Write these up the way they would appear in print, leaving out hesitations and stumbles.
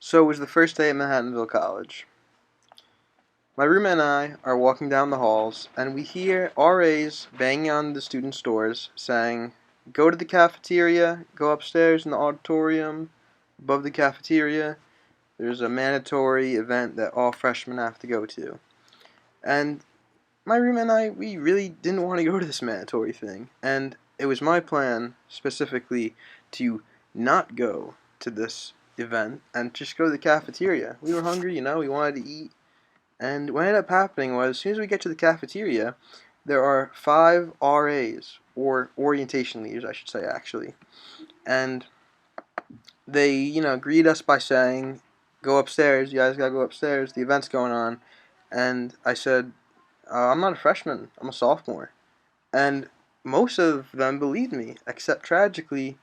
So it was the first day at Manhattanville College. My roommate and I are walking down the halls, and we hear RAs banging on the students' doors saying, "Go to the cafeteria, go upstairs in the auditorium above the cafeteria. There's a mandatory event that all freshmen have to go to." And my roommate and I, we really didn't want to go to this mandatory thing. And it was my plan, specifically, to not go to this event and just go to the cafeteria. We were hungry, we wanted to eat. And what ended up happening was, as soon as we get to the cafeteria, there are 5 RAs, or orientation leaders, I should say, actually. And they, greet us by saying, "Go upstairs, you guys gotta go upstairs, the event's going on." And I said, "I'm not a freshman, I'm a sophomore." And most of them believed me, except tragically,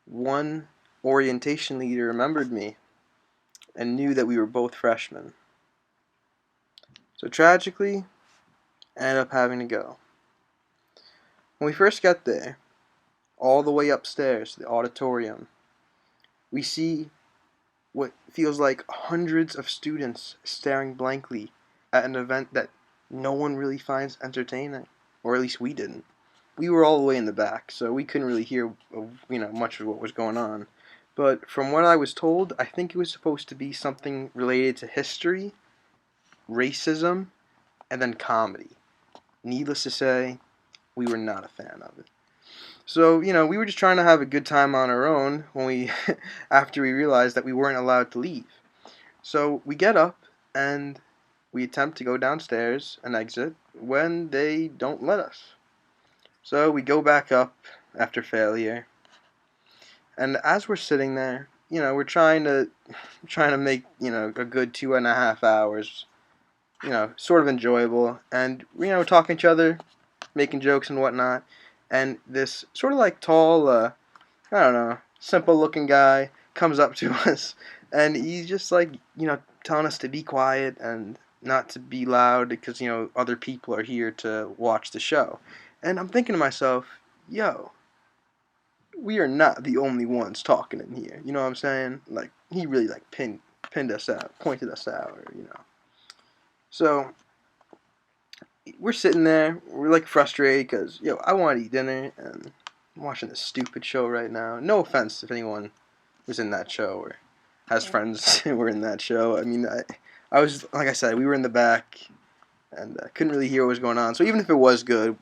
one orientation leader remembered me and knew that we were both freshmen. So tragically, I ended up having to go. When we first got there, all the way upstairs to the auditorium, we see what feels like hundreds of students staring blankly at an event that no one really finds entertaining, or at least we didn't. We were all the way in the back, so we couldn't really hear, much of what was going on. But from what I was told, I think it was supposed to be something related to history, racism, and then comedy. Needless to say, we were not a fan of it. So, we were just trying to have a good time on our own when after we realized that we weren't allowed to leave. So we get up and we attempt to go downstairs and exit when they don't let us. So we go back up after failure. And as we're sitting there, we're trying to make, a good 2.5 hours, sort of enjoyable. And, talking to each other, making jokes and whatnot. And this sort of like tall, I don't know, simple looking guy comes up to us, and he's just like, telling us to be quiet and not to be loud because, other people are here to watch the show. And I'm thinking to myself, yo, we are not the only ones talking in here. You know what I'm saying? Like, he really like pinned us out, pointed us out, or. So we're sitting there, we're like frustrated because, I want to eat dinner, and I'm watching this stupid show right now. No offense if anyone was in that show or has friends who were in that show. I mean, I was, like I said, we were in the back and couldn't really hear what was going on. So even if it was good,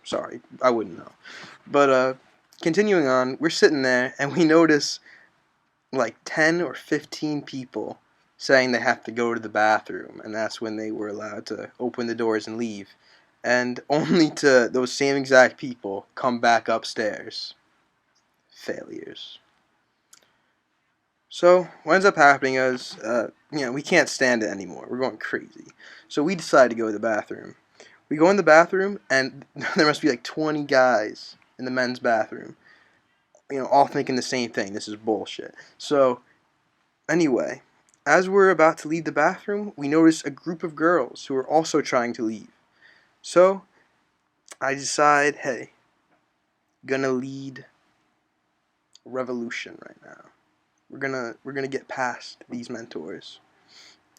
sorry, I wouldn't know. But continuing on, we're sitting there and we notice like 10 or 15 people saying they have to go to the bathroom, and that's when they were allowed to open the doors and leave. And only to those same exact people come back upstairs. Failures. So what ends up happening is, we can't stand it anymore. We're going crazy. So we decide to go to the bathroom. We go in the bathroom, and there must be like 20 guys in the men's bathroom, all thinking the same thing. This is bullshit. So anyway, as we're about to leave the bathroom, we notice a group of girls who are also trying to leave. So I decide, hey, gonna lead a revolution right now. We're gonna get past these mentors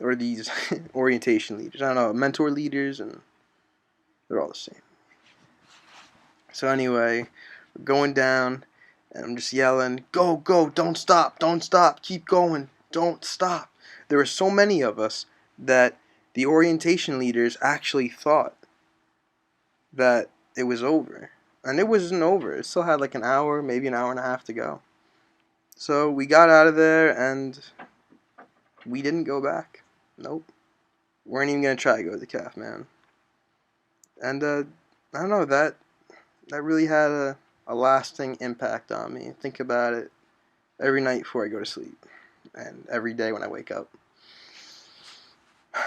or these orientation leaders. I don't know, mentor leaders, and they're all the same. So anyway, we're going down, and I'm just yelling, "Go, go! Don't stop! Don't stop! Keep going! Don't stop!" There were so many of us that the orientation leaders actually thought that it was over, and it wasn't over. It still had like an hour, maybe an hour and a half to go. So we got out of there, and we didn't go back. Nope. Weren't even gonna try to go to the calf, man. And I don't know, that really had a lasting impact on me. Think about it every night before I go to sleep, and every day when I wake up.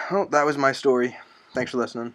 Well, that was my story. Thanks for listening.